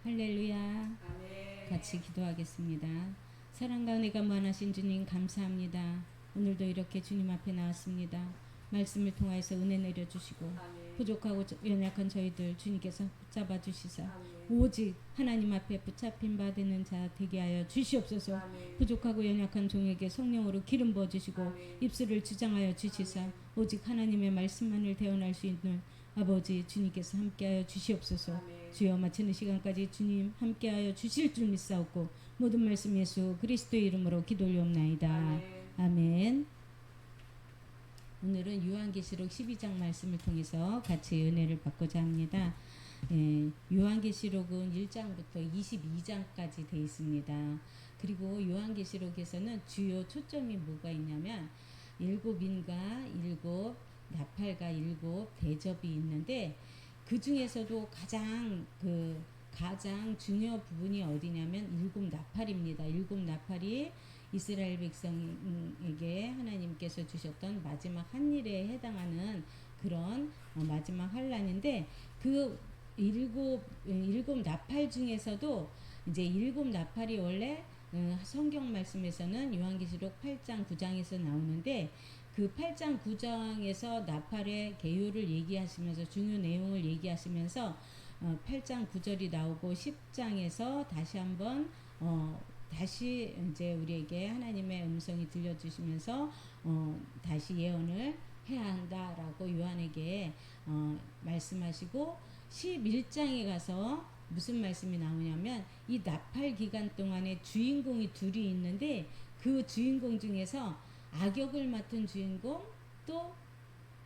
할렐루야. 아멘. 같이 기도하겠습니다. 사랑과 은혜가 무한하신 주님 감사합니다. 오늘도 이렇게 주님 앞에 나왔습니다. 말씀을 통하여서 은혜 내려주시고 아멘. 부족하고 연약한 저희들 주님께서 붙잡아 주시사 아멘. 오직 하나님 앞에 붙잡힌 바 되는 자 되게 하여 주시옵소서. 아멘. 부족하고 연약한 종에게 성령으로 기름 부어주시고 아멘. 입술을 주장하여 주시사 오직 하나님의 말씀만을 대언할 수 있는 아버지 주님께서 함께하여 주시옵소서. 아멘. 주여 마치는 시간까지 주님 함께하여 주실 줄 믿사옵고 모든 말씀 예수 그리스도의 이름으로 기도 올리옵나이다. 아멘. 아멘. 오늘은 요한계시록 12장 말씀을 통해서 같이 은혜를 받고자 합니다. 요한계시록은 1장부터 22장까지 되어 있습니다. 그리고 요한계시록에서는 주요 초점이 뭐가 있냐면 일곱 인과 일곱 나팔과 일곱 대접이 있는데 그 중에서도 가장 중요 부분이 어디냐면 일곱 나팔입니다. 일곱 나팔이 이스라엘 백성에게 하나님께서 주셨던 마지막 한일에 해당하는 그런 마지막 환란인데 그 일곱 나팔 중에서도 이제 일곱 나팔이 원래 성경 말씀에서는 요한계시록 8장 9장에서 나오는데 그 8장 9장에서 나팔의 개요를 얘기하시면서 중요 내용을 얘기하시면서 8장 9절이 나오고 10장에서 다시 한번 다시 이제 우리에게 하나님의 음성이 들려주시면서 다시 예언을 해야 한다라고 요한에게 말씀하시고 11장에 가서 무슨 말씀이 나오냐면 이 나팔 기간 동안에 주인공이 둘이 있는데 그 주인공 중에서 악역을 맡은 주인공 또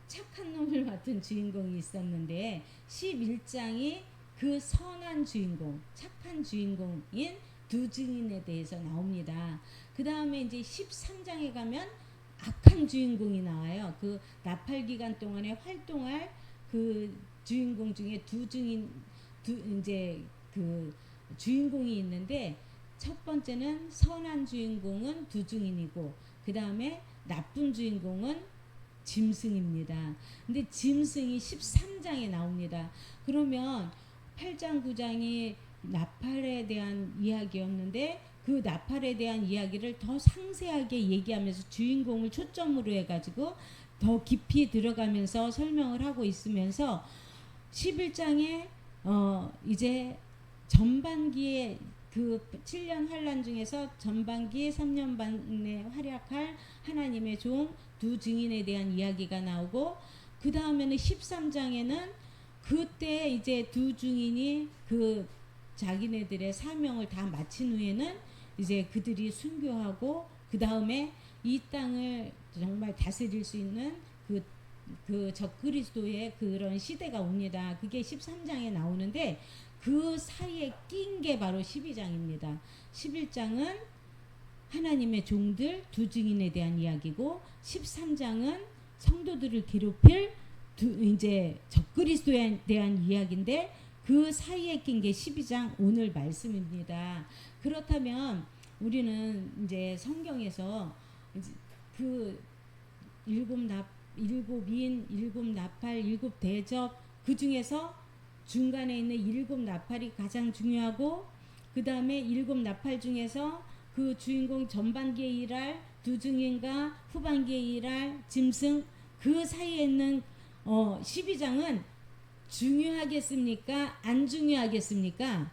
착한 놈을 맡은 주인공이 있었는데 11장이 그 선한 주인공 착한 주인공인 두 증인에 대해서 나옵니다. 그 다음에 이제 13장에 가면 악한 주인공이 나와요. 그 나팔 기간 동안에 활동할 그 주인공 중에 이제 그 주인공이 있는데 첫 번째는 선한 주인공은 두 증인이고 그 다음에 나쁜 주인공은 짐승입니다. 근데 짐승이 13장에 나옵니다. 그러면 8장 9장이 나팔에 대한 이야기였는데 그 나팔에 대한 이야기를 더 상세하게 얘기하면서 주인공을 초점으로 해가지고 더 깊이 들어가면서 설명을 하고 있으면서 11장에 이제 전반기에 그 7년 환란 중에서 전반기 3년 반에 활약할 하나님의 종 두 증인에 대한 이야기가 나오고 그 다음에는 13장에는 그때 이제 두 증인이 그 자기네들의 사명을 다 마친 후에는 이제 그들이 순교하고 그 다음에 이 땅을 정말 다스릴 수 있는 그 적그리스도의 그런 시대가 옵니다. 그게 13장에 나오는데 그 사이에 낀 게 바로 12장입니다. 11장은 하나님의 종들 두 증인에 대한 이야기고 13장은 성도들을 괴롭힐 이제 적그리스도에 대한 이야기인데 그 사이에 낀 게 12장 오늘 말씀입니다. 그렇다면 우리는 이제 성경에서 그 일곱 인, 일곱 나팔, 일곱 대접 그 중에서 중간에 있는 일곱 나팔이 가장 중요하고 그 다음에 일곱 나팔 중에서 그 주인공 전반기에 일할 두 증인과 후반기에 일할 짐승 그 사이에 있는 12장은 중요하겠습니까? 안 중요하겠습니까?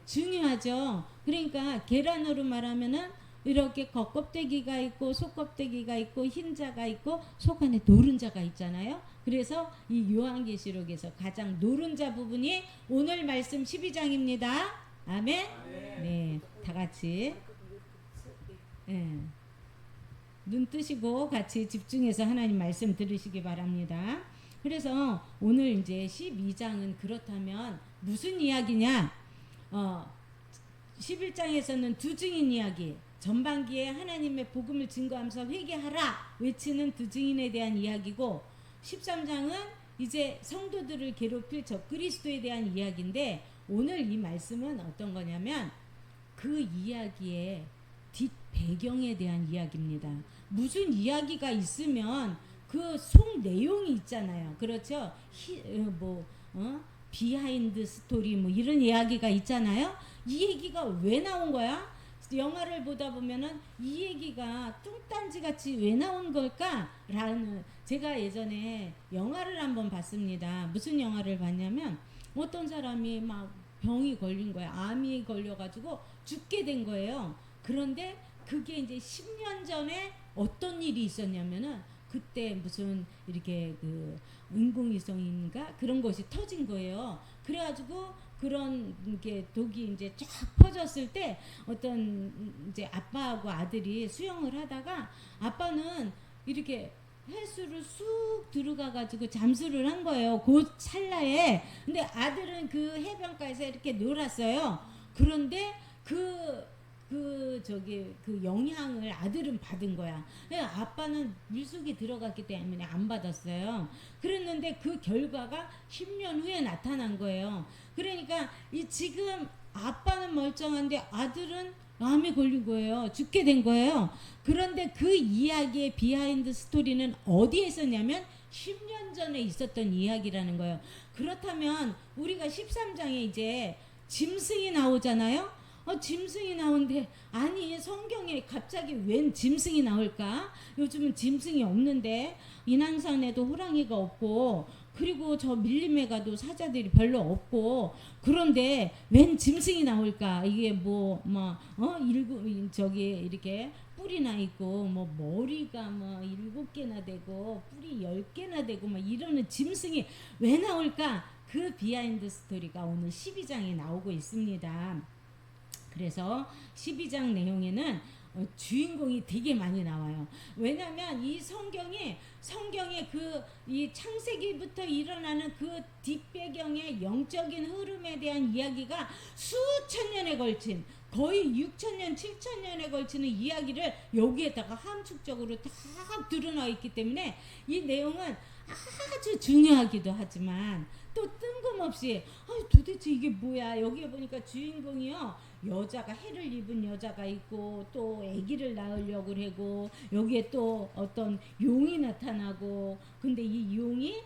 중요하죠. 그러니까 계란으로 말하면은 이렇게 겉껍데기가 있고 속껍데기가 있고 흰자가 있고 속 안에 노른자가 있잖아요. 그래서 이 요한계시록에서 가장 노른자 부분이 오늘 말씀 12장입니다. 아멘. 네, 다 같이 눈 뜨시고 같이 집중해서 하나님 말씀 들으시기 바랍니다. 그래서 오늘 이제 12장은 그렇다면 무슨 이야기냐? 11장에서는 두 증인 이야기, 전반기에 하나님의 복음을 증거하면서 회개하라 외치는 두 증인에 대한 이야기고 13장은 이제 성도들을 괴롭힐 적그리스도에 대한 이야기인데 오늘 이 말씀은 어떤 거냐면 그 이야기의 뒷 배경에 대한 이야기입니다. 무슨 이야기가 있으면 그 속 내용이 있잖아요. 그렇죠? 비하인드 스토리 뭐 이런 이야기가 있잖아요. 이 얘기가 왜 나온 거야? 영화를 보다 보면은 이 얘기가 뚱딴지 같이 왜 나온 걸까? 라는, 제가 예전에 영화를 한번 봤습니다. 무슨 영화를 봤냐면 어떤 사람이 막 병이 걸린 거야. 암이 걸려가지고 죽게 된 거예요. 그런데 그게 이제 10년 전에 어떤 일이 있었냐면은 그때 무슨 이렇게 그 인공위성인가 그런 것이 터진 거예요. 그래가지고 그런 게 독이 이제 쫙 퍼졌을 때 어떤 이제 아빠하고 아들이 수영을 하다가 아빠는 이렇게 해수를 쑥 들어가 가지고 잠수를 한 거예요. 그 찰나에. 근데 아들은 그 해변가에서 이렇게 놀았어요. 그런데 그 영향을 아들은 받은 거야. 아빠는 물속에 들어갔기 때문에 안 받았어요. 그랬는데 그 결과가 10년 후에 나타난 거예요. 그러니까 이 지금 아빠는 멀쩡한데 아들은 암에 걸린 거예요. 죽게 된 거예요. 그런데 그 이야기의 비하인드 스토리는 어디에 있었냐면 10년 전에 있었던 이야기라는 거예요. 그렇다면 우리가 13장에 이제 짐승이 나오잖아요. 짐승이 나오는데 아니 성경에 갑자기 웬 짐승이 나올까? 요즘은 짐승이 없는데 인왕산에도 호랑이가 없고 그리고 저 밀림에 가도 사자들이 별로 없고 그런데 웬 짐승이 나올까? 이게 저기 이렇게 뿔이나 있고 뭐 머리가 뭐 7개나 되고 뿔이 10개나 되고 막 이러는 짐승이 왜 나올까? 그 비하인드 스토리가 오늘 12장에 나오고 있습니다. 그래서 12장 내용에는 주인공이 되게 많이 나와요. 왜냐하면 이 성경에 이 창세기부터 일어나는 그 뒷배경의 영적인 흐름에 대한 이야기가 수천 년에 걸친 거의 6천년 7천년에 걸치는 이야기를 여기에다가 함축적으로 다 드러나 있기 때문에 이 내용은 아주 중요하기도 하지만 또 뜬금없이 도대체 이게 뭐야. 여기에 보니까 주인공이요 여자가 해를 입은 여자가 있고 또 아기를 낳으려고 하고 여기에 또 어떤 용이 나타나고 근데 이 용이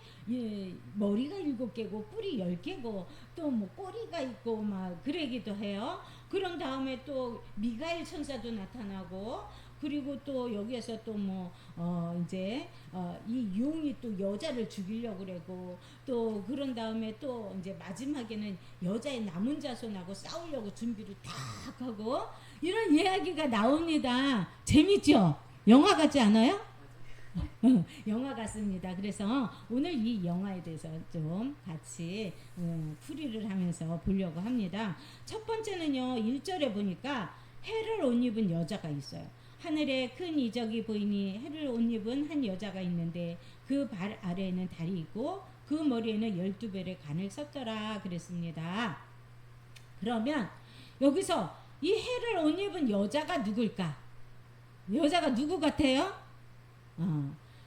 머리가 7개고 뿔이 10개고 또 뭐 꼬리가 있고 막 그러기도 해요. 그런 다음에 또 미가엘 천사도 나타나고 그리고 또 여기에서 또 이 용이 또 여자를 죽이려고 그러고 또 그런 다음에 또 이제 마지막에는 여자의 남은 자손하고 싸우려고 준비를 딱 하고 이런 이야기가 나옵니다. 재밌죠? 영화 같지 않아요? 영화 같습니다. 그래서 오늘 이 영화에 대해서 좀 같이 풀이를 하면서 보려고 합니다. 첫 번째는요. 1절에 보니까 해를 옷 입은 여자가 있어요. 하늘에 큰 이적이 보이니 해를 옷 입은 한 여자가 있는데 그 발 아래에는 달이 있고 그 머리에는 12별의 간을 썼더라 그랬습니다. 그러면 여기서 이 해를 옷 입은 여자가 누굴까? 여자가 누구 같아요?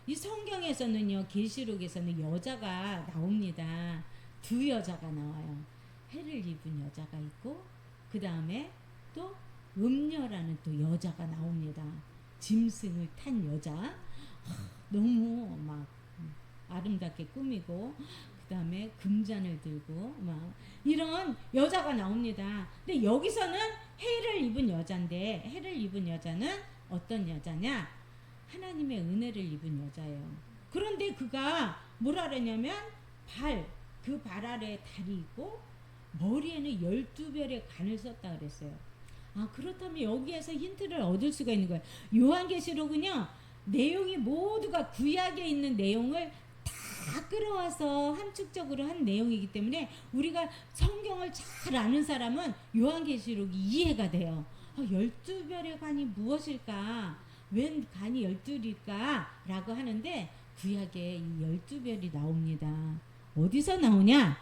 이 성경에서는요, 계시록에서는 여자가 나옵니다. 두 여자가 나와요. 해를 입은 여자가 있고 그 다음에 또 음녀라는 또 여자가 나옵니다. 짐승을 탄 여자. 너무 막 아름답게 꾸미고 그 다음에 금잔을 들고 막 이런 여자가 나옵니다. 근데 여기서는 해를 입은 여자인데 해를 입은 여자는 어떤 여자냐? 하나님의 은혜를 입은 여자예요. 그런데 그가 뭐라 그러냐면 그 발 아래에 달이 있고 머리에는 12별의 간을 썼다 그랬어요. 그렇다면 여기에서 힌트를 얻을 수가 있는 거예요. 요한계시록은요, 내용이 모두가 구약에 있는 내용을 다 끌어와서 함축적으로 한 내용이기 때문에 우리가 성경을 잘 아는 사람은 요한계시록이 이해가 돼요. 12별의 간이 무엇일까? 웬 간이 12일까? 라고 하는데 구약에 이 12별이 나옵니다. 어디서 나오냐?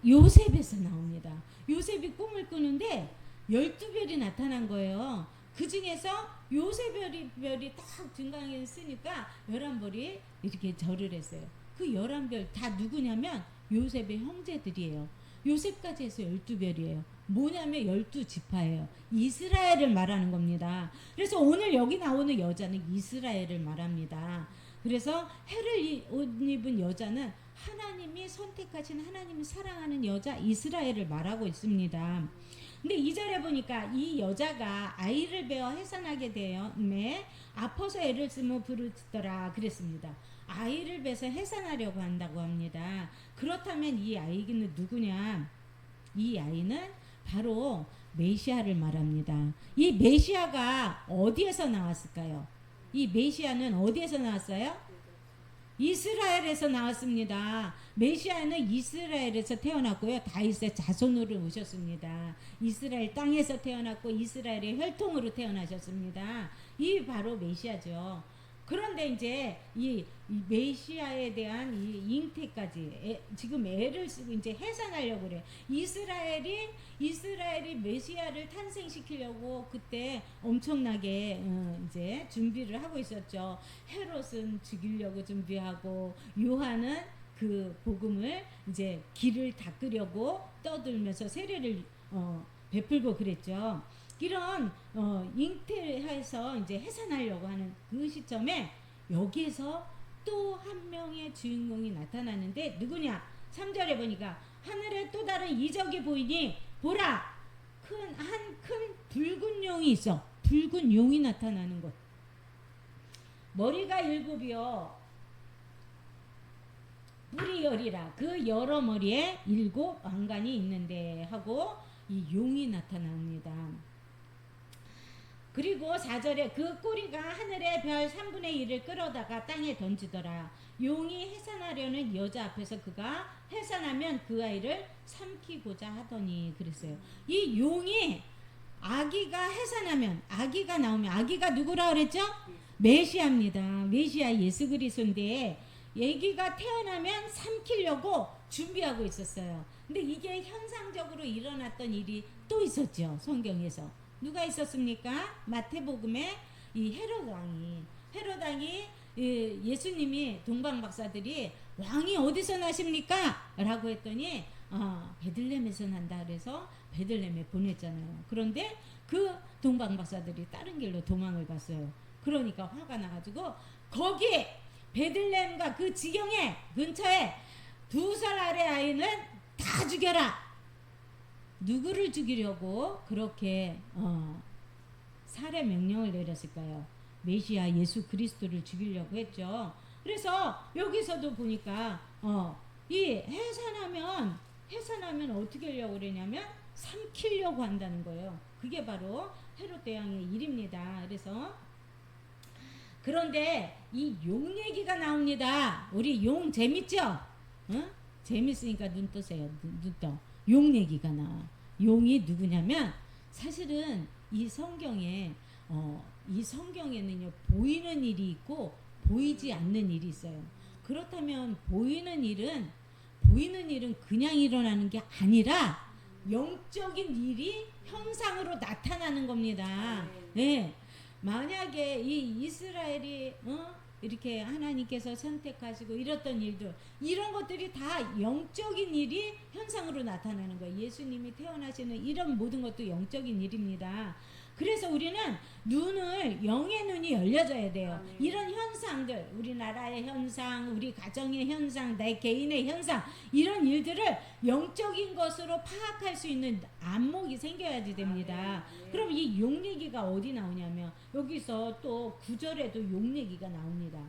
요셉에서 나옵니다. 요셉이 꿈을 꾸는데 12별이 나타난 거예요. 그 중에서 요셉별이 딱 중간에 쓰니까 11별이 이렇게 절을 했어요. 그 11별 다 누구냐면 요셉의 형제들이에요. 요셉까지 해서 12별이에요. 뭐냐면 12지파예요. 이스라엘을 말하는 겁니다. 그래서 오늘 여기 나오는 여자는 이스라엘을 말합니다. 그래서 해를 옷 입은 여자는 하나님이 선택하신 하나님이 사랑하는 여자 이스라엘을 말하고 있습니다. 근데 2절에 보니까 이 여자가 아이를 베어 해산하게 되었음에 아파서 애를 쓰며 부르짖더라 그랬습니다. 아이를 베서 해산하려고 한다고 합니다. 그렇다면 이 아이는 누구냐? 이 아이는 바로 메시아를 말합니다. 이 메시아가 어디에서 나왔을까요? 이 메시아는 어디에서 나왔어요? 이스라엘에서 나왔습니다. 메시아는 이스라엘에서 태어났고요. 다윗의 자손으로 오셨습니다. 이스라엘 땅에서 태어났고 이스라엘의 혈통으로 태어나셨습니다. 이 바로 메시아죠. 그런데 이제 이 메시아에 대한 이 잉태까지 지금 애를 쓰고 이제 해산하려고 그래요. 이스라엘이 메시아를 탄생시키려고 그때 엄청나게 이제 준비를 하고 있었죠. 헤롯은 죽이려고 준비하고 요한은 그 복음을 이제 길을 닦으려고 떠들면서 세례를 베풀고 그랬죠. 이런 잉태해서 이제 해산하려고 하는 그 시점에 여기에서 또 한 명의 주인공이 나타나는데 누구냐? 3절에 보니까 하늘에 또 다른 이적이 보이니 보라 큰 붉은 용이 있어. 붉은 용이 나타나는 것. 머리가 7이요 뿔이 10이라 그 여러 머리에 7 왕관이 있는데 하고 이 용이 나타납니다. 그리고 4절에 그 꼬리가 하늘의 별 3분의 1을 끌어다가 땅에 던지더라. 용이 해산하려는 여자 앞에서 그가 해산하면 그 아이를 삼키고자 하더니 그랬어요. 이 용이 아기가 해산하면 아기가 나오면 아기가 누구라 그랬죠? 메시아입니다. 메시아 예수 그리스도인데 아기가 태어나면 삼키려고 준비하고 있었어요. 근데 이게 현상적으로 일어났던 일이 또 있었죠. 성경에서. 누가 있었습니까? 마태복음에 이 헤롯 왕이 예수님이 동방 박사들이 왕이 어디서 나십니까? 라고 했더니 베들레헴에서 난다 그래서 베들레헴에 보냈잖아요. 그런데 그 동방 박사들이 다른 길로 도망을 갔어요. 그러니까 화가 나가지고 거기 베들레헴과 그 지경에 근처에 2살 아래 아이는 다 죽여라. 누구를 죽이려고 그렇게 살해 명령을 내렸을까요? 메시아 예수 그리스도를 죽이려고 했죠. 그래서 여기서도 보니까 이 해산하면 어떻게 하려고 그러냐면 삼키려고 한다는 거예요. 그게 바로 헤롯 대왕의 일입니다. 그래서 그런데 이 용 얘기가 나옵니다. 우리 용 재밌죠? 재밌으니까 눈 뜨세요. 눈 떠. 용 얘기가 나와. 용이 누구냐면 사실은 이 성경에는요 보이는 일이 있고 보이지 않는 일이 있어요. 그렇다면 보이는 일은 그냥 일어나는 게 아니라 영적인 일이 형상으로 나타나는 겁니다. 네. 만약에 이 이스라엘이 이렇게 하나님께서 선택하시고 이랬던 일들 이런 것들이 다 영적인 일이 현상으로 나타나는 거예요. 예수님이 태어나시는 이런 모든 것도 영적인 일입니다. 그래서 우리는 영의 눈이 열려져야 돼요. 이런 현상들, 우리나라의 현상, 우리 가정의 현상, 내 개인의 현상 이런 일들을 영적인 것으로 파악할 수 있는 안목이 생겨야지 됩니다. 그럼 이 용 얘기가 어디 나오냐면 여기서 또 9절에도 용 얘기가 나옵니다.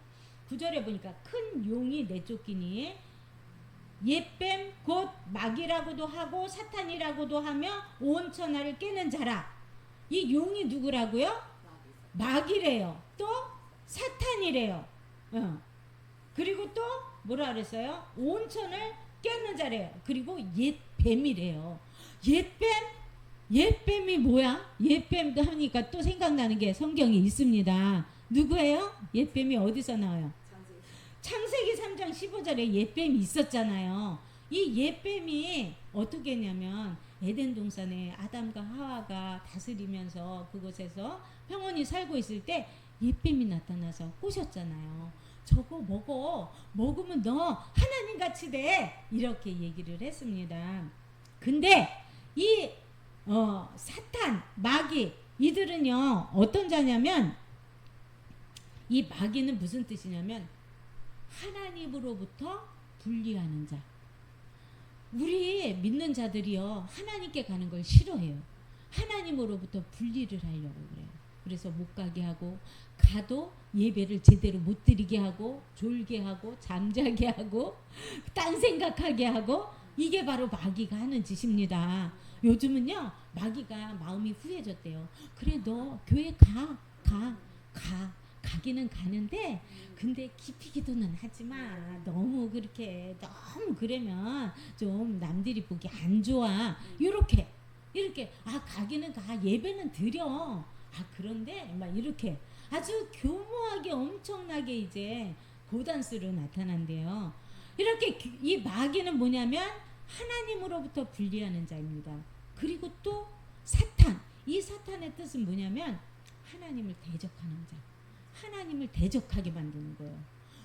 9절에 보니까 큰 용이 내쫓기니 옛뱀 곧 마귀라고도 하고 사탄이라고도 하며 온 천하를 깨는 자라. 이 용이 누구라고요? 마귀래요. 또 사탄이래요. 그리고 또 뭐라 그랬어요? 온천을 깨는 자래요. 그리고 옛뱀이래요. 옛뱀이 뭐야? 옛뱀도 하니까 또 생각나는 게 성경에 있습니다. 누구예요? 옛뱀이 어디서 나와요? 창세기 3장 15절에 옛뱀이 있었잖아요. 이 옛뱀이 어떻게 했냐면 에덴 동산에 아담과 하와가 다스리면서 그곳에서 평온히 살고 있을 때 옛뱀이 나타나서 꼬셨잖아요. 저거 먹으면 너 하나님같이 돼 이렇게 얘기를 했습니다. 근데 이 사탄, 마귀 이들은요 어떤 자냐면 이 마귀는 무슨 뜻이냐면 하나님으로부터 분리하는 자. 우리 믿는 자들이요 하나님께 가는 걸 싫어해요. 하나님으로부터 분리를 하려고 그래요. 그래서 못 가게 하고, 가도 예배를 제대로 못 드리게 하고, 졸게 하고, 잠자게 하고, 딴 생각하게 하고, 이게 바로 마귀가 하는 짓입니다. 요즘은요 마귀가 마음이 후해졌대요. 그래 너 교회 가기는 가는데 근데 깊이 기도는 하지마. 너무 그렇게 너무 그러면 좀 남들이 보기 안 좋아. 이렇게 가기는 가, 예배는 드려. 그런데 막 이렇게 아주 교모하게 엄청나게 이제 고단수로 나타난대요. 이렇게 이 마귀는 뭐냐면 하나님으로부터 분리하는 자입니다. 그리고 또 사탄, 이 사탄의 뜻은 뭐냐면 하나님을 대적하는 자, 하나님을 대적하게 만드는 거예요.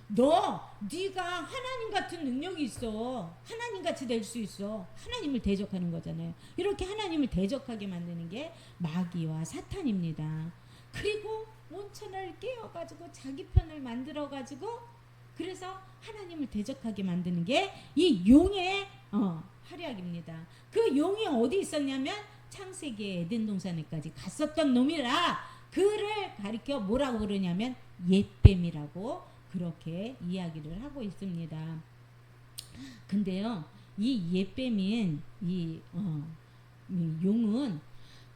네가 하나님 같은 능력이 있어, 하나님같이 될 수 있어. 하나님을 대적하는 거잖아요. 이렇게 하나님을 대적하게 만드는 게 마귀와 사탄입니다. 그리고 온천을 깨어가지고 자기 편을 만들어가지고 그래서 하나님을 대적하게 만드는 게 이 용의 활약입니다. 그 용이 어디 있었냐면 창세기의 에덴 동산에까지 갔었던 놈이라 그를 가리켜 뭐라고 그러냐면 옛뱀이라고 그렇게 이야기를 하고 있습니다. 근데요, 이 옛뱀인 이 용은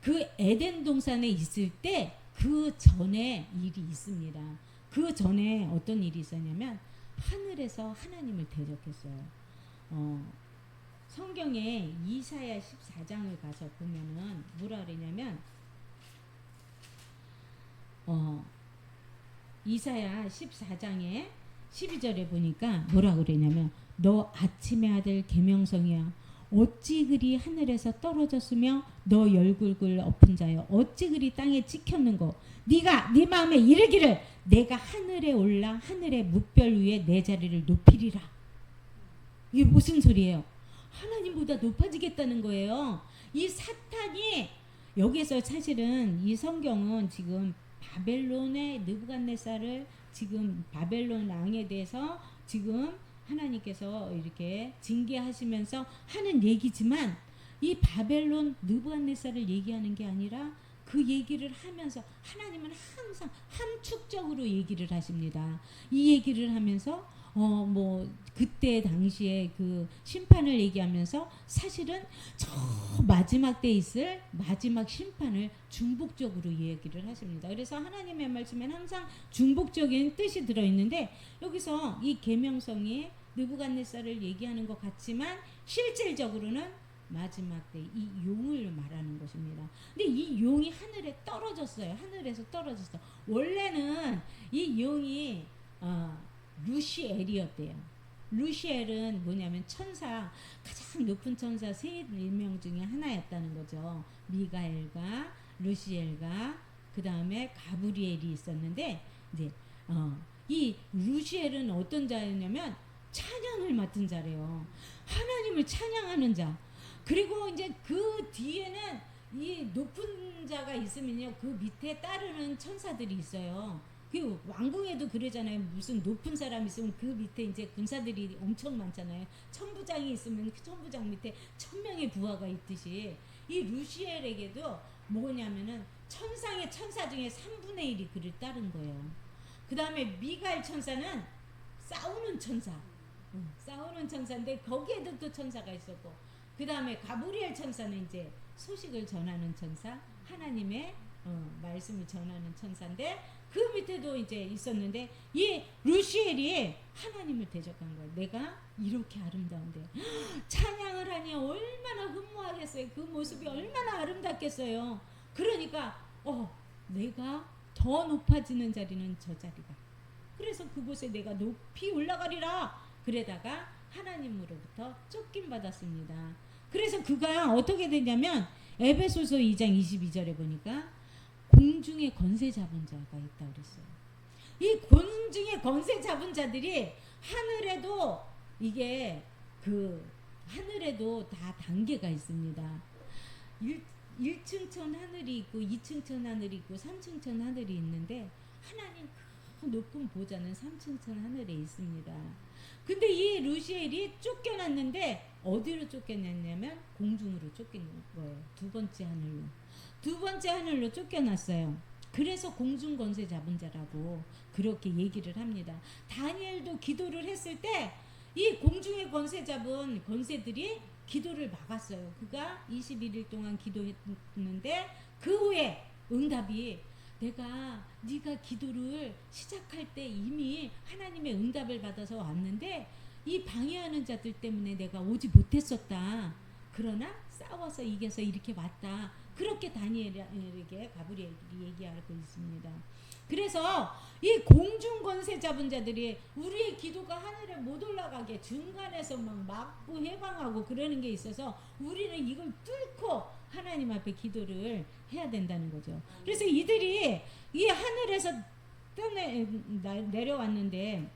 그 에덴 동산에 있을 때 그 전에 일이 있습니다. 그 전에 어떤 일이 있었냐면 하늘에서 하나님을 대적했어요. 성경에 이사야 14장을 가서 보면은 뭐라 그러냐면 이사야 14장에 12절에 보니까 뭐라 그러냐면 너 아침의 아들 계명성이야 어찌 그리 하늘에서 떨어졌으며 너 열굴굴 엎은 자여 어찌 그리 땅에 찍혔는고 네가 네 마음에 이르기를 내가 하늘에 올라 하늘의 뭇별 위에 내 자리를 높이리라. 이게 무슨 소리예요? 하나님보다 높아지겠다는 거예요. 이 사탄이 여기서 사실은 이 성경은 지금 바벨론의 느부갓네살을 지금 바벨론 왕에 대해서 지금 하나님께서 이렇게 징계하시면서 하는 얘기지만 이 바벨론 느부갓네살을 얘기하는 게 아니라 그 얘기를 하면서 하나님은 항상 함축적으로 얘기를 하십니다. 이 얘기를 하면서 뭐 그때 당시에 그 심판을 얘기하면서 사실은 저 마지막 때 있을 마지막 심판을 중복적으로 얘기를 하십니다. 그래서 하나님의 말씀엔 항상 중복적인 뜻이 들어있는데 여기서 이 계명성이 느부갓네살을 얘기하는 것 같지만 실질적으로는 마지막 때 이 용을 말하는 것입니다. 근데 이 용이 하늘에 떨어졌어요. 하늘에서 떨어졌어. 원래는 이 용이 루시엘이었대요. 루시엘은 뭐냐면 천사, 가장 높은 천사 세 일명 중에 하나였다는 거죠. 미가엘과 루시엘과 그 다음에 가브리엘이 있었는데 이제 이 루시엘은 어떤 자였냐면 찬양을 맡은 자래요. 하나님을 찬양하는 자. 그리고 이제 그 뒤에는 이 높은 자가 있으면요 그 밑에 따르는 천사들이 있어요. 그 왕궁에도 그러잖아요. 무슨 높은 사람 있으면 그 밑에 이제 군사들이 엄청 많잖아요. 천부장이 있으면 그 천부장 밑에 1000명의 부하가 있듯이 이 루시엘에게도 뭐냐면은 천상의 천사 중에 3분의 1이 그를 따른 거예요. 그 다음에 미가엘 천사는 싸우는 천사, 싸우는 천사인데 거기에도 또 천사가 있었고, 그 다음에 가브리엘 천사는 이제 소식을 전하는 천사, 하나님의 말씀을 전하는 천사인데 그 밑에도 이제 있었는데 이 루시엘이 하나님을 대적한 거예요. 내가 이렇게 아름다운데 찬양을 하니 얼마나 흠모하겠어요. 그 모습이 얼마나 아름답겠어요. 그러니까 내가 더 높아지는 자리는 저 자리다. 그래서 그곳에 내가 높이 올라가리라. 그러다가 하나님으로부터 쫓김 받았습니다. 그래서 그가 어떻게 되냐면 에베소서 2장 22절에 보니까 공중에 권세 잡은 자가 있다 그랬어요. 이 공중에 권세 잡은 자들이 하늘에도 이게 그 하늘에도 다 단계가 있습니다. 1층 천 하늘이 있고 2층 천 하늘이 있고 3층 천 하늘이 있는데 하나님 높은 보좌는 3층 하늘에 있습니다. 근데 이 루시엘이 쫓겨났는데 어디로 쫓겨났냐면 공중으로 쫓겨난 거예요. 두 번째 하늘로. 두 번째 하늘로 쫓겨났어요. 그래서 공중 권세 잡은 자라고 그렇게 얘기를 합니다. 다니엘도 기도를 했을 때 이 공중의 권세 잡은 권세들이 기도를 막았어요. 그가 21일 동안 기도했는데 그 후에 응답이 네가 기도를 시작할 때 이미 하나님의 응답을 받아서 왔는데 이 방해하는 자들 때문에 내가 오지 못했었다. 그러나 싸워서 이겨서 이렇게 왔다. 그렇게 다니엘에게 가브리엘이 얘기하고 있습니다. 그래서 이 공중 권세 잡은 자들이 우리의 기도가 하늘에 못 올라가게 중간에서 막 막고 해방하고 그러는 게 있어서 우리는 이걸 뚫고 하나님 앞에 기도를 해야 된다는 거죠. 그래서 이들이 이 하늘에서 내려왔는데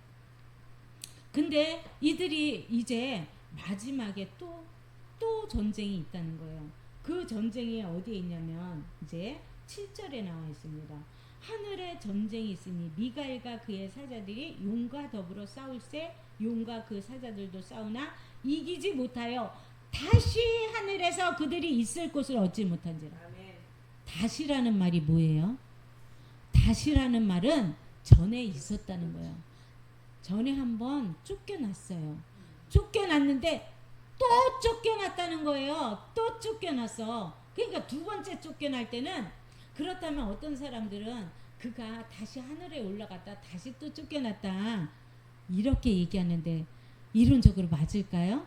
근데 이들이 이제 마지막에 또 전쟁이 있다는 거예요. 그 전쟁이 어디에 있냐면 이제 7절에 나와 있습니다. 하늘에 전쟁이 있으니 미가엘과 그의 사자들이 용과 더불어 싸울세 용과 그 사자들도 싸우나 이기지 못하여 다시 하늘에서 그들이 있을 곳을 얻지 못한지라. 다시라는 말이 뭐예요? 다시라는 말은 전에 있었다는 거예요. 전에 한번 쫓겨났어요. 쫓겨났는데 또 쫓겨났다는 거예요. 또 쫓겨났어. 그러니까 두 번째 쫓겨날 때는 그렇다면 어떤 사람들은 그가 다시 하늘에 올라갔다 다시 또 쫓겨났다 이렇게 얘기하는데 이론적으로 맞을까요?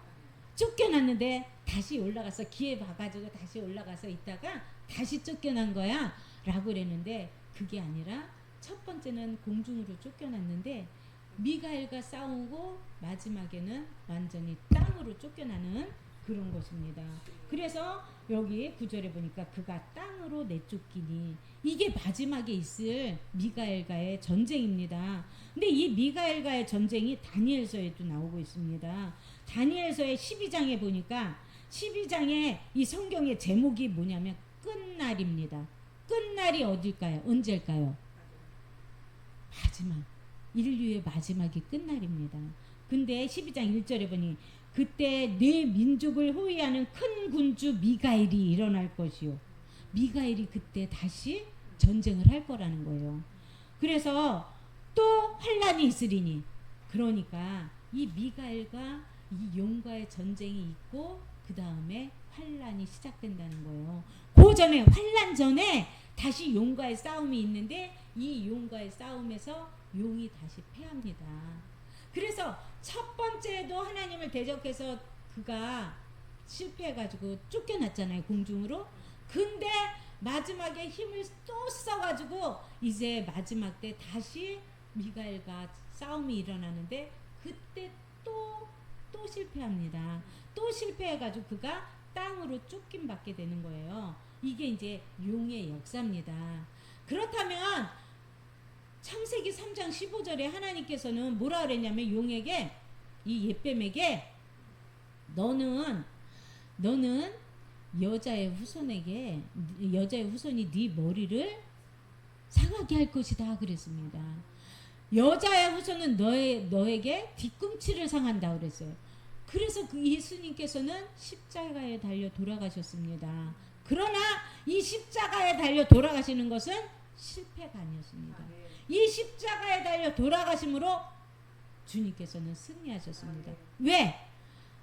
쫓겨났는데 다시 올라가서 기회 봐가지고 다시 올라가서 있다가 다시 쫓겨난 거야 라고 그랬는데 그게 아니라 첫 번째는 공중으로 쫓겨났는데 미가엘과 싸우고 마지막에는 완전히 땅으로 쫓겨나는 그런 것입니다. 그래서 여기 9절에 보니까 그가 땅으로 내쫓기니 이게 마지막에 있을 미가엘과의 전쟁입니다. 근데 이 미가엘과의 전쟁이 다니엘서에도 나오고 있습니다. 다니엘서의 12장에 보니까 12장에 이 성경의 제목이 뭐냐면 끝날입니다. 끝날이 어딜까요? 언제일까요? 마지막. 인류의 마지막이 끝날입니다. 근데 12장 1절에 보니 그때 네 민족을 호위하는 큰 군주 미가엘이 일어날 것이요. 미가엘이 그때 다시 전쟁을 할 거라는 거예요. 그래서 또 환란이 있으리니 그러니까 이 미가엘과 이 용과의 전쟁이 있고 그 다음에 환란이 시작된다는 거예요. 그 전에 환란 전에 다시 용과의 싸움이 있는데 이 용과의 싸움에서 용이 다시 패합니다. 그래서 첫 번째도 하나님을 대적해서 그가 실패해가지고 쫓겨났잖아요. 공중으로. 근데 마지막에 힘을 또 써가지고 이제 마지막 때 다시 미가엘과 싸움이 일어나는데 그때 또 실패합니다. 또 실패해가지고 그가 땅으로 쫓김 받게 되는 거예요. 이게 이제 용의 역사입니다. 그렇다면 창세기 3장 15절에 하나님께서는 뭐라 그랬냐면 용에게 이 옓뱀에게 너는 여자의 후손이 네 머리를 상하게 할 것이다 그랬습니다. 여자의 후손은 너에게 뒤꿈치를 상한다 그랬어요. 그래서 그 예수님께서는 십자가에 달려 돌아가셨습니다. 그러나 이 십자가에 달려 돌아가시는 것은 실패가 아니었습니다. 이 십자가에 달려 돌아가심으로 주님께서는 승리하셨습니다. 왜?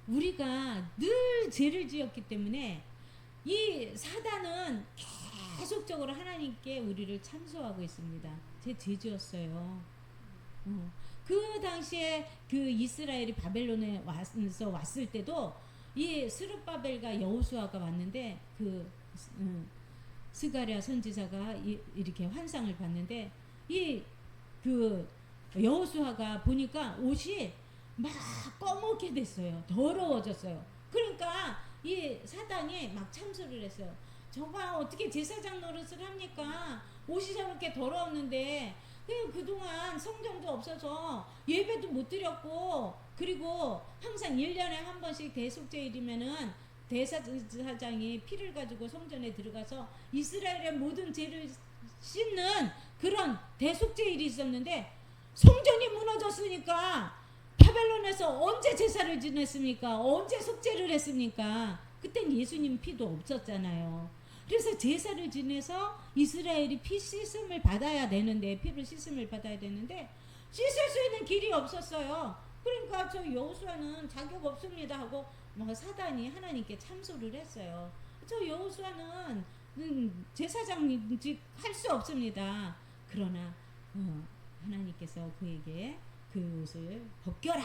우리가 늘 죄를 지었기 때문에 이 사단은 계속적으로 하나님께 우리를 참소하고 있습니다. 제 죄 지었어요. 그 당시에 그 이스라엘이 바벨론에 왔을 때도 이 스룹바벨과 여호수아가 왔는데 그 스가랴 선지자가 이렇게 환상을 봤는데 이 그 여호수아가 보니까 옷이 막 검게 됐어요. 더러워졌어요. 그러니까 이 사단이 막 참소를 했어요. 저가 어떻게 제사장 노릇을 합니까? 옷이 저렇게 더러웠는데 그동안 성경도 없어서 예배도 못 드렸고 그리고 항상 1년에 한 번씩 대속죄일이면은 대사장이 피를 가지고 성전에 들어가서 이스라엘의 모든 죄를 씻는 그런 대속죄일이 있었는데 성전이 무너졌으니까 바벨론에서 언제 제사를 지냈습니까? 언제 속죄를 했습니까? 그땐 예수님 피도 없었잖아요. 그래서 제사를 지내서 이스라엘이 피 씻음을 받아야 되는데, 피로 씻음을 받아야 되는데 씻을 수 있는 길이 없었어요. 그러니까 저 여호수아는 자격 없습니다 하고 뭐 사단이 하나님께 참소를 했어요. 저 여호수아는 제사장직 할 수 없습니다. 그러나 하나님께서 그에게 그 옷을 벗겨라.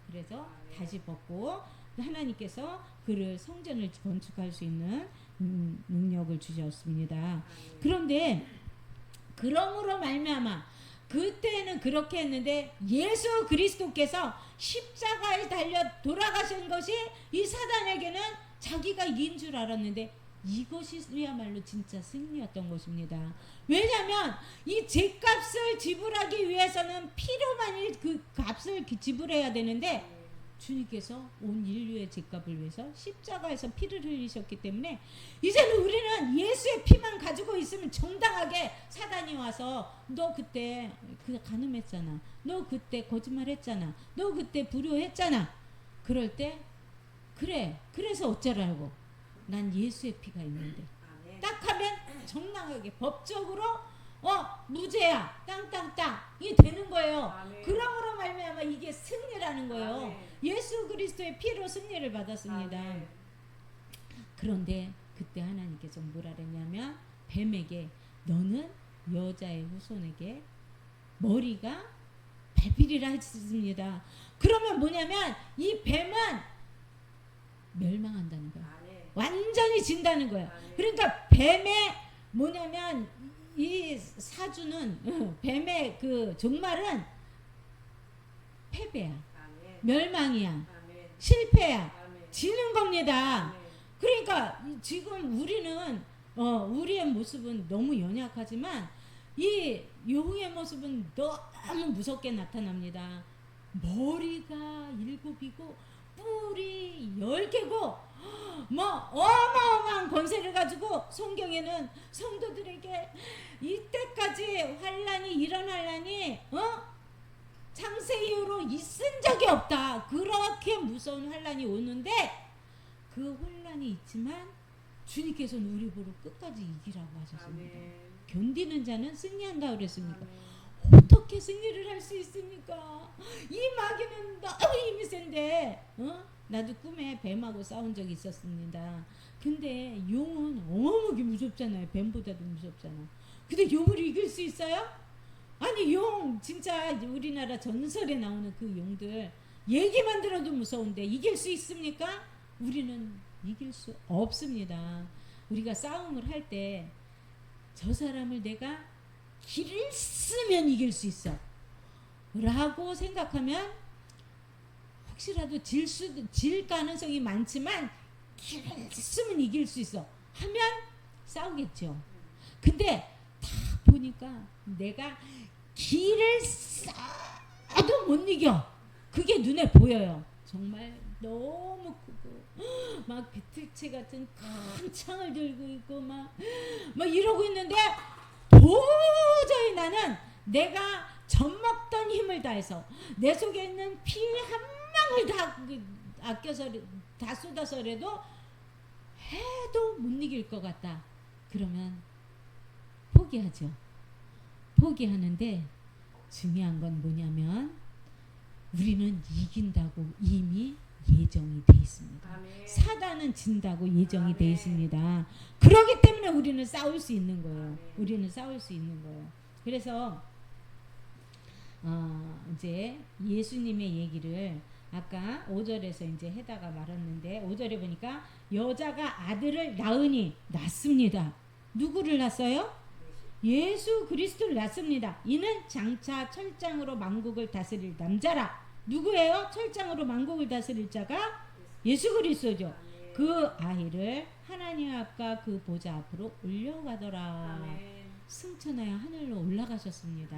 그래서 다시 벗고 하나님께서 그를 성전을 건축할 수 있는 능력을 주셨습니다. 그런데 그러므로 말미암아 그때는 그렇게 했는데 예수 그리스도께서 십자가에 달려 돌아가신 것이 이 사단에게는 자기가 이긴 줄 알았는데 이것이야말로 진짜 승리였던 것입니다. 왜냐하면 이 죄값을 지불하기 위해서는 피로만 그 값을 지불해야 되는데 주님께서 온 인류의 죄값을 위해서 십자가에서 피를 흘리셨기 때문에 이제는 우리는 예수의 피만 가지고 있으면 정당하게 사단이 와서 너 그때 간음했잖아, 너 그때 거짓말했잖아, 너 그때 불효했잖아. 그럴 때 그래, 그래서 어쩌라고, 난 예수의 피가 있는데 딱 하면 정당하게 법적으로 무죄야 땅땅땅 이 되는 거예요. 아멘. 그러므로 말미암아 이게 승리라는 거예요. 아멘. 예수 그리스도의 피로 승리를 받았습니다. 아멘. 그런데 그때 하나님께서 뭐라 그랬냐면 뱀에게 너는 여자의 후손에게 머리가 배필이라 했습니다. 그러면 뭐냐면 이 뱀은 멸망한다는 거야. 아멘. 완전히 진다는 거야. 아멘. 그러니까 뱀의 뭐냐면 이 사주는 뱀의 그 종말은 패배야, 아멘. 멸망이야, 아멘. 실패야, 아멘. 지는 겁니다. 아멘. 그러니까 지금 우리는 우리의 모습은 너무 연약하지만 이 용의 모습은 너무 무섭게 나타납니다. 머리가 7이고 뿔이 10개고 뭐 어마어마한 권세를 가지고 성경에는 성도들에게 이때까지 환란이 일어날라니 창세 이후로 있은 적이 없다. 그렇게 무서운 환란이 오는데 그 혼란이 있지만 주님께서는 우리 보러 끝까지 이기라고 하셨습니다. 아멘. 견디는 자는 승리한다 그랬습니까? 아멘. 어떻게 승리를 할 수 있습니까? 이 마귀는 너무 힘이 센데 나도 꿈에 뱀하고 싸운 적이 있었습니다. 근데 용은 어마어마하게 무섭잖아요. 뱀보다도 무섭잖아. 근데 용을 이길 수 있어요? 아니 용 진짜 우리나라 전설에 나오는 그 용들 얘기만 들어도 무서운데 이길 수 있습니까? 우리는 이길 수 없습니다. 우리가 싸움을 할 때 저 사람을 내가 길을 쓰면 이길 수 있어 라고 생각하면 혹시라도 질 가능성이 많지만 길을 쓰면 이길 수 있어 하면 싸우겠죠. 근데 다 보니까 내가 길을 써도 못 이겨. 그게 눈에 보여요. 정말 너무 크고 막 비틀체 같은 큰 창을 들고 있고 막 이러고 있는데 도저히 나는 내가 젖먹던 힘을 다해서 내 속에 있는 피 한 방울 다 아껴서 다 쏟아서라도 해도 못 이길 것 같다. 그러면 포기하죠. 포기하는데 중요한 건 뭐냐면 우리는 이긴다고 이미 예정이 돼 있습니다. 아멘. 사단은 진다고 예정이 돼 아멘. 있습니다. 그렇기 때문에 우리는 싸울 수 있는 거예요. 아멘. 우리는 싸울 수 있는 거예요. 그래서 이제 예수님의 얘기를 아까 5절에서 이제 해다가 말았는데 5절에 보니까 여자가 아들을 낳습니다. 누구를 낳았어요? 예수 그리스도를 낳습니다. 이는 장차 철장으로 만국을 다스릴 남자라. 누구예요? 철장으로 만국을 다스릴 자가 예수 그리스도죠. 아멘. 그 아이를 하나님 앞과 그 보좌 앞으로 올려가더라. 아멘. 승천하여 하늘로 올라가셨습니다.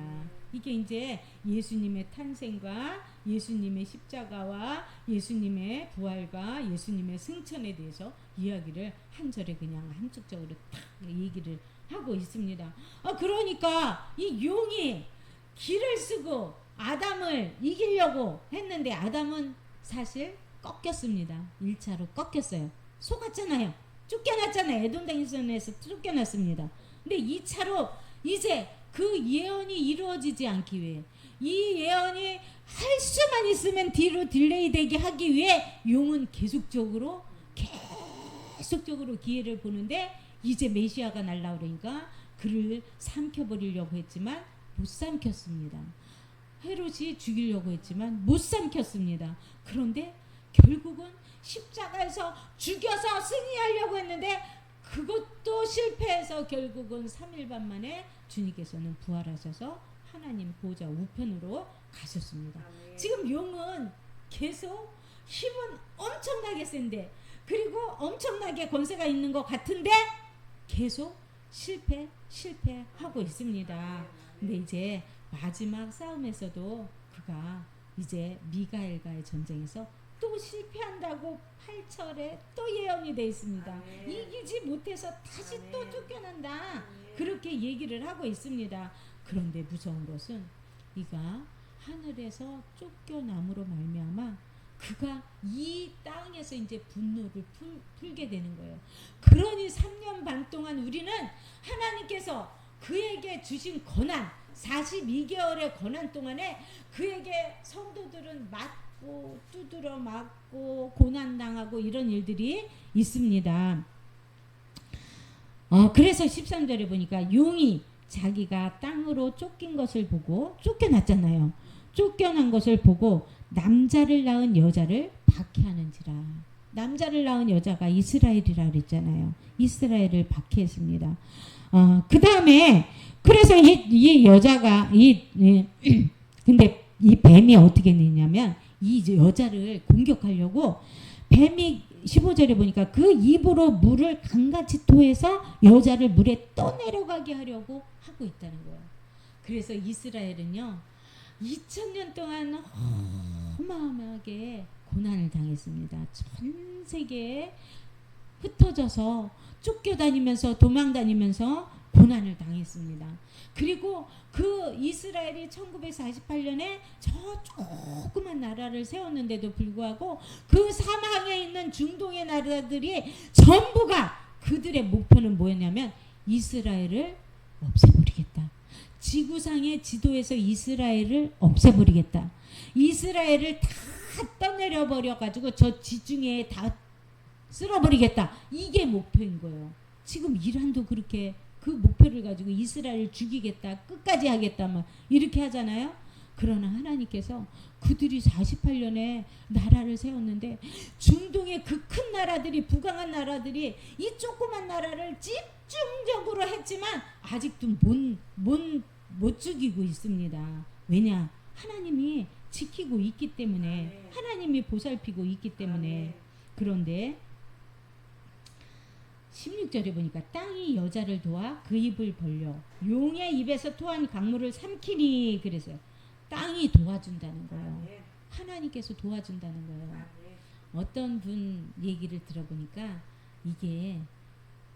이게 이제 예수님의 탄생과 예수님의 십자가와 예수님의 부활과 예수님의 승천에 대해서 이야기를 한 절에 그냥 함축적으로 탁 얘기를 하고 있습니다. 그러니까 이 용이 길을 쓰고 아담을 이기려고 했는데 아담은 사실 꺾였습니다. 1차로 꺾였어요. 속았잖아요. 쫓겨났잖아요. 에돔 동산에서 쫓겨났습니다. 근데 2차로 이제 그 예언이 이루어지지 않기 위해, 이 예언이 할 수만 있으면 뒤로 딜레이 되게 하기 위해 용은 계속적으로 기회를 보는데, 이제 메시아가 날라 그러니까 그를 삼켜버리려고 했지만 못 삼켰습니다. 헤롯이 죽이려고 했지만 못 삼켰습니다. 그런데 결국은 십자가에서 죽여서 승리하려고 했는데 그것도 실패해서 결국은 3일 반 만에 주님께서는 부활하셔서 하나님 보좌 우편으로 가셨습니다. 지금 용은 계속 힘은 엄청나게 센데, 그리고 엄청나게 권세가 있는 것 같은데 계속 실패하고 있습니다. 근데 이제 마지막 싸움에서도 그가 이제 미가엘과의 전쟁에서 또 실패한다고 8절에 또 예언이 되어 있습니다. 이기지 못해서 다시 또 쫓겨난다. 그렇게 얘기를 하고 있습니다. 그런데 무서운 것은 이가 하늘에서 쫓겨남으로 말미암아 그가 이 땅에서 이제 분노를 풀게 되는 거예요. 그러니 3년 반 동안 우리는 하나님께서 그에게 주신 고난, 42개월의 고난 동안에 그에게 성도들은 맞고 두드려 맞고 고난당하고 이런 일들이 있습니다. 그래서 13절에 보니까 용이 자기가 땅으로 쫓긴 것을 보고, 쫓겨났잖아요. 쫓겨난 것을 보고 남자를 낳은 여자를 박해하는지라. 남자를 낳은 여자가 이스라엘이라 그랬잖아요. 이스라엘을 박해했습니다. 그 다음에 그래서 이 여자가 근데 이 뱀이 어떻게 했냐면 이 여자를 공격하려고 뱀이 15절에 보니까 그 입으로 물을 강같이 토해서 여자를 물에 떠내려가게 하려고 하고 있다는 거예요. 그래서 이스라엘은요 2000년 동안 어마어마하게 고난을 당했습니다. 전 세계에 흩어져서 쫓겨다니면서 도망다니면서 고난을 당했습니다. 그리고 그 이스라엘이 1948년에 저 조그만 나라를 세웠는데도 불구하고 그 사방에 있는 중동의 나라들이 전부가 그들의 목표는 뭐였냐면 이스라엘을 없애버리겠다. 지구상의 지도에서 이스라엘을 없애버리겠다. 이스라엘을 다 떠내려 버려가지고 저 지중해에 다 쓸어버리겠다. 이게 목표인 거예요. 지금 이란도 그렇게 그 목표를 가지고 이스라엘을 죽이겠다, 끝까지 하겠다, 막 이렇게 하잖아요. 그러나 하나님께서 그들이 48년에 나라를 세웠는데 중동의 그 큰 나라들이, 부강한 나라들이 이 조그만 나라를 집중적으로 했지만 아직도 못 죽이고 있습니다. 왜냐? 하나님이 지키고 있기 때문에, 하나님이 보살피고 있기 때문에. 그런데 16절에 보니까 땅이 여자를 도와 그 입을 벌려 용의 입에서 토한 강물을 삼키니, 그래서요. 땅이 도와준다는 거예요. 하나님께서 도와준다는 거예요. 어떤 분 얘기를 들어보니까 이게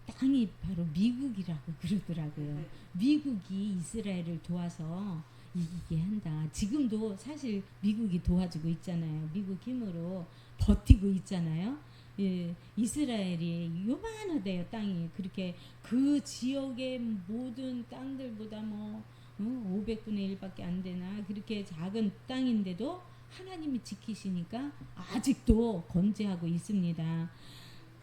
땅이 바로 미국이라고 그러더라고요. 미국이 이스라엘을 도와서 이기게 한다. 지금도 사실 미국이 도와주고 있잖아요. 미국 힘으로 버티고 있잖아요. 예, 이스라엘이 요만하대요. 땅이. 그렇게 그 지역의 모든 땅들보다 500분의 1밖에 안 되나 그렇게 작은 땅인데도 하나님이 지키시니까 아직도 건재하고 있습니다.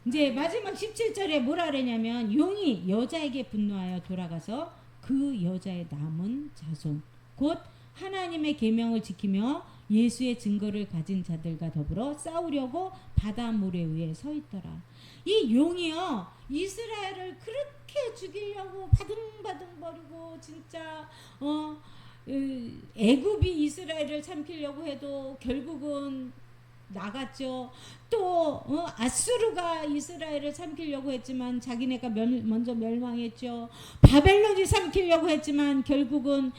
이제 마지막 17절에 뭐라 그러냐면 용이 여자에게 분노하여 돌아가서 그 여자의 남은 자손 곧 하나님의 계명을 지키며 예수의 증거를 가진 자들과 더불어 싸우려고 바다 모래 위에 서 있더라. 이 용이요 이스라엘을 그렇게 죽이려고 바둥바둥거리고 진짜 애굽이 이스라엘을 삼키려고 해도 결국은 나갔죠. 또 아수르가 이스라엘을 삼키려고 했지만 자기네가 먼저 멸망했죠. 바벨론이 삼키려고 했지만 결국은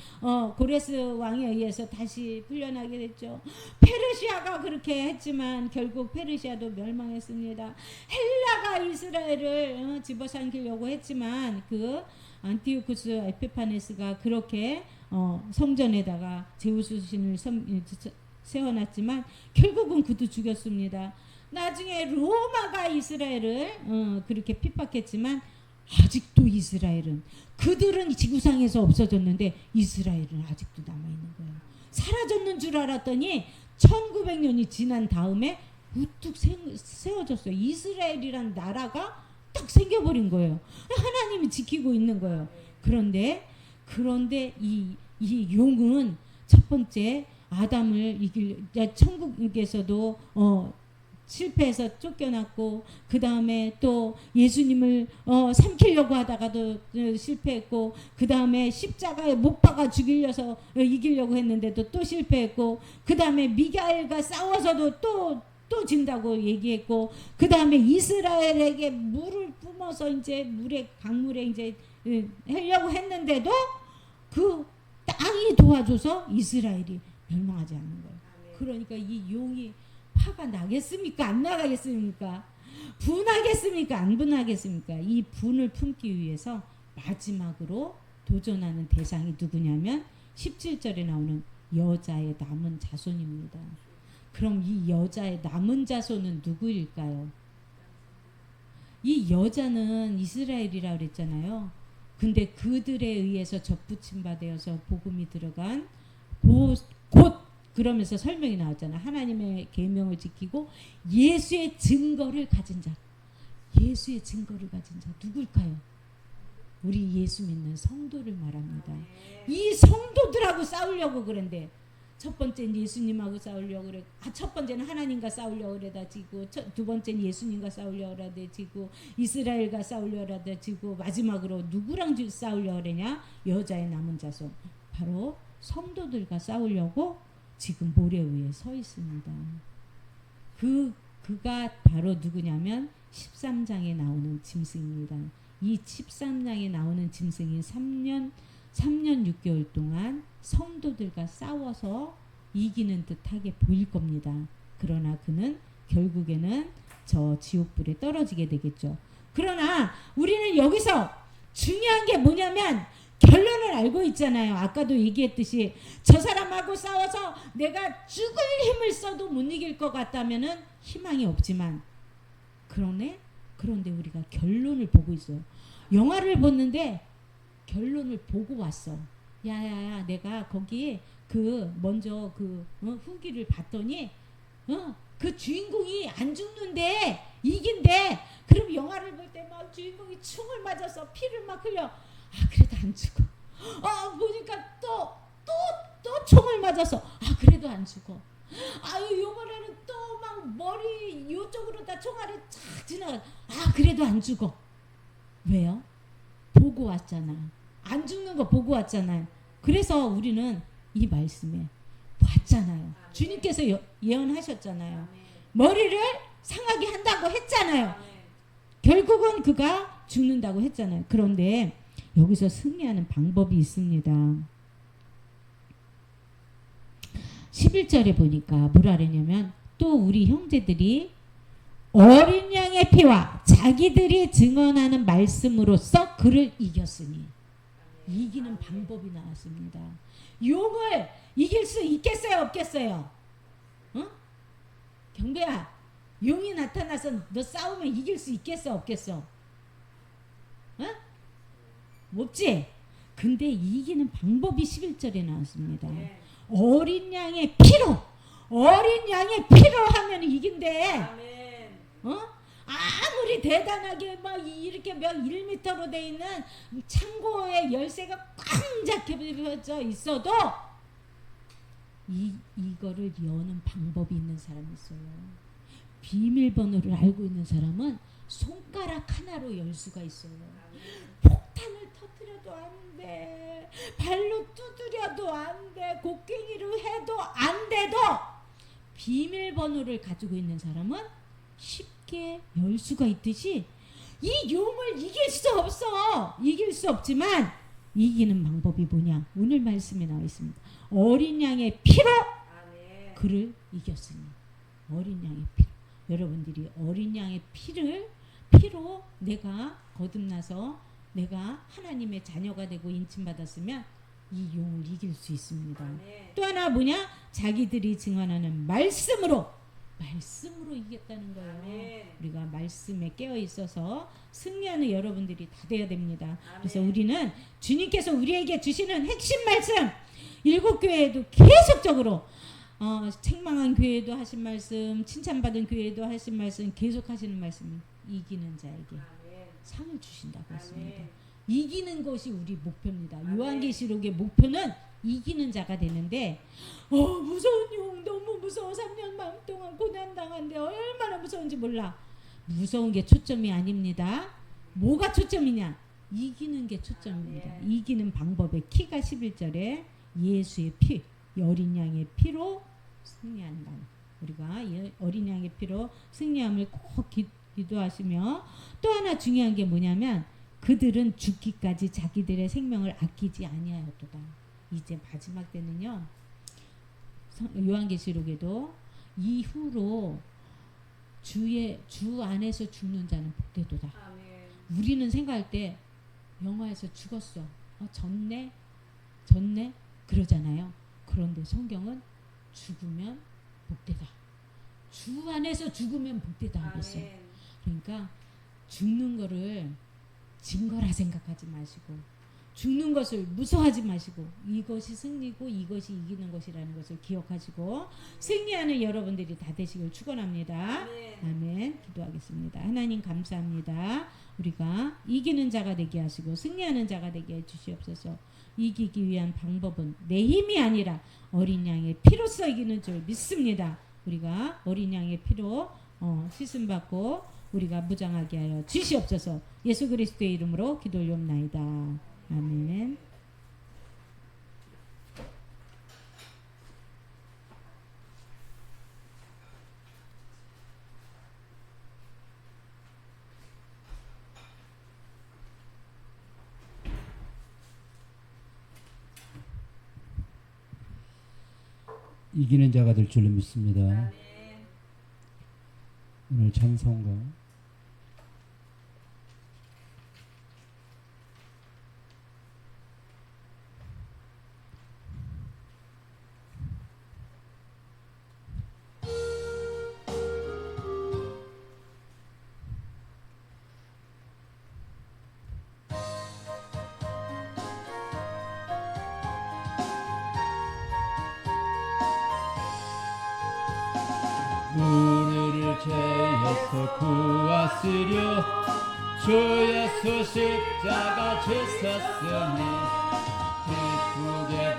고레스 왕에 의해서 다시 풀려나게 됐죠. 페르시아가 그렇게 했지만 결국 페르시아도 멸망했습니다. 헬라가 이스라엘을 집어삼키려고 했지만 그 안티오쿠스 에피파네스가 그렇게 성전에다가 제우스 신을 세워놨지만 결국은 그도 죽였습니다. 나중에 로마가 이스라엘을 그렇게 핍박했지만 아직도 이스라엘은, 그들은 지구상에서 없어졌는데 이스라엘은 아직도 남아있는 거예요. 사라졌는 줄 알았더니 1900년이 지난 다음에 우뚝 세워졌어요. 이스라엘이란 나라가 딱 생겨버린 거예요. 하나님이 지키고 있는 거예요. 그런데 이 용은 첫 번째 아담을 천국에서도 실패해서 쫓겨났고, 그 다음에 또 예수님을 삼키려고 하다가도 실패했고, 그 다음에 십자가에 못 박아 죽이려서 이기려고 했는데도 또 실패했고, 그 다음에 미가엘과 싸워서도 또 진다고 얘기했고, 그 다음에 이스라엘에게 물을 뿜어서 이제 강물에 이제 하려고 했는데도 그 땅이 도와줘서 이스라엘이 멸망하지 않는 거예요. 그러니까 이 용이 화가 나겠습니까? 안 나가겠습니까? 분하겠습니까? 안 분하겠습니까? 이 분을 품기 위해서 마지막으로 도전하는 대상이 누구냐면 17절에 나오는 여자의 남은 자손입니다. 그럼 이 여자의 남은 자손은 누구일까요? 이 여자는 이스라엘이라 그랬잖아요. 근데 그들에 의해서 접붙임 받아서 복음이 들어간 곧 그러면서 설명이 나왔잖아. 하나님의 계명을 지키고 예수의 증거를 가진 자. 예수의 증거를 가진 자 누굴까요? 우리 예수 믿는 성도를 말합니다. 이 성도들하고 싸우려고 그런데, 첫 번째는 예수님하고 싸우려고 그래. 첫 번째는 하나님과 싸우려고 그래다 지고, 두 번째는 예수님과 싸우려고 그래다 지고, 이스라엘과 싸우려고 그래다 지고, 마지막으로 누구랑 싸우려고 그러냐? 여자의 남은 자손. 바로 성도들과 싸우려고 지금 모래 위에 서 있습니다. 그가 바로 누구냐면 13장에 나오는 짐승입니다. 이 13장에 나오는 짐승이 3년 6개월 동안 성도들과 싸워서 이기는 듯하게 보일 겁니다. 그러나 그는 결국에는 저 지옥불에 떨어지게 되겠죠. 그러나 우리는 여기서 중요한 게 뭐냐면 결론을 알고 있잖아요. 아까도 얘기했듯이 저 사람하고 싸워서 내가 죽을 힘을 써도 못 이길 것 같다면은 희망이 없지만, 그런데 우리가 결론을 보고 있어요. 영화를 봤는데 결론을 보고 왔어. 야야야, 내가 거기 먼저 후기를 봤더니 그 주인공이 안 죽는데 이긴대. 그럼 영화를 볼 때 막 주인공이 총을 맞아서 피를 막 흘려. 그래도 안 죽어. 보니까 또 총을 맞아서 그래도 안 죽어. 요번에는 또 막 머리 요쪽으로 다 총알이 쫙 지나가. 그래도 안 죽어. 왜요? 보고 왔잖아. 안 죽는 거 보고 왔잖아요. 그래서 우리는 이 말씀에 봤잖아요. 주님께서 예언하셨잖아요. 머리를 상하게 한다고 했잖아요. 결국은 그가 죽는다고 했잖아요. 그런데 여기서 승리하는 방법이 있습니다. 11절에 보니까 뭐라 그러냐면, 또 우리 형제들이 어린 양의 피와 자기들이 증언하는 말씀으로써 그를 이겼으니. 이기는 방법이 나왔습니다. 용을 이길 수 있겠어요, 없겠어요? 경배야, 용이 나타나서 너 싸우면 이길 수 있겠어, 없겠어? 없지? 근데 이기는 방법이 11절에 나왔습니다. 어린 양의 피로 하면 이긴대. 아무리 대단하게 막 이렇게 몇 1m로 돼 있는 창고에 열쇠가 꽉 잡혀져 있어도 이거를 여는 방법이 있는 사람이 있어요. 비밀번호를 알고 있는 사람은 손가락 하나로 열 수가 있어요. 폭탄을 터뜨려도 안 돼, 발로 두드려도 안 돼, 곡괭이로 해도 안 돼도 비밀번호를 가지고 있는 사람은 쉽게 열 수가 있듯이 이 용을 이길 수 없어. 이길 수 없지만 이기는 방법이 뭐냐? 오늘 말씀에 나와 있습니다. 어린 양의 피로 그를 이겼으니. 어린 양의 피로. 여러분들이 어린 양의 피로 내가 거듭나서 내가 하나님의 자녀가 되고 인침받았으면 이 용을 이길 수 있습니다. 아멘. 또 하나 뭐냐? 자기들이 증언하는 말씀으로 이겼다는 거예요. 아멘. 우리가 말씀에 깨어 있어서 승리하는 여러분들이 다 돼야 됩니다. 아멘. 그래서 우리는 주님께서 우리에게 주시는 핵심 말씀, 7교회에도 계속적으로 책망한 교회도 하신 말씀, 칭찬받은 교회도 하신 말씀, 계속 하시는 말씀이 이기는 자에게 아멘. 상을 주신다고 했습니다. 아멘. 이기는 것이 우리 목표입니다. 아멘. 요한계시록의 목표는 이기는 자가 되는데 무서운 용 너무 무서워. 3년 반 동안 고난당한데 얼마나 무서운지 몰라. 무서운 게 초점이 아닙니다. 뭐가 초점이냐? 이기는 게 초점입니다. 아멘. 이기는 방법의 키가 11절에 예수의 피, 어린 양의 피로 승리한다. 우리가 어린 양의 피로 승리함을 꼭 기도하시며, 또 하나 중요한 게 뭐냐면 그들은 죽기까지 자기들의 생명을 아끼지 아니하였도다. 이제 마지막 때는요, 요한계시록에도 이후로 주 안에서 죽는 자는 복되도다. 아멘. 우리는 생각할 때 영화에서 죽었어, 졌네 그러잖아요. 그런데 성경은 죽으면 복되다. 주 안에서 죽으면 복되다 그랬어. 아멘. 그러니까 죽는 거를 증거라 생각하지 마시고, 죽는 것을 무서워하지 마시고, 이것이 승리고 이것이 이기는 것이라는 것을 기억하시고 승리하는 여러분들이 다 되시길 축원합니다. 아멘. 아멘. 기도하겠습니다. 하나님 감사합니다. 우리가 이기는 자가 되게 하시고 승리하는 자가 되게 해 주시옵소서. 이기기 위한 방법은 내 힘이 아니라 어린 양의 피로써 이기는 줄 믿습니다. 우리가 어린 양의 피로 씻음 받고 우리가 무장하게 하여 주시옵소서. 예수 그리스도의 이름으로 기도 올리옵나이다. 아멘. 이기는 자가 될 줄로 믿습니다. 아멘. 오늘 찬송가 우리를 죄에서 구하시려 주 예수 십자가 지셨으니 기쁘게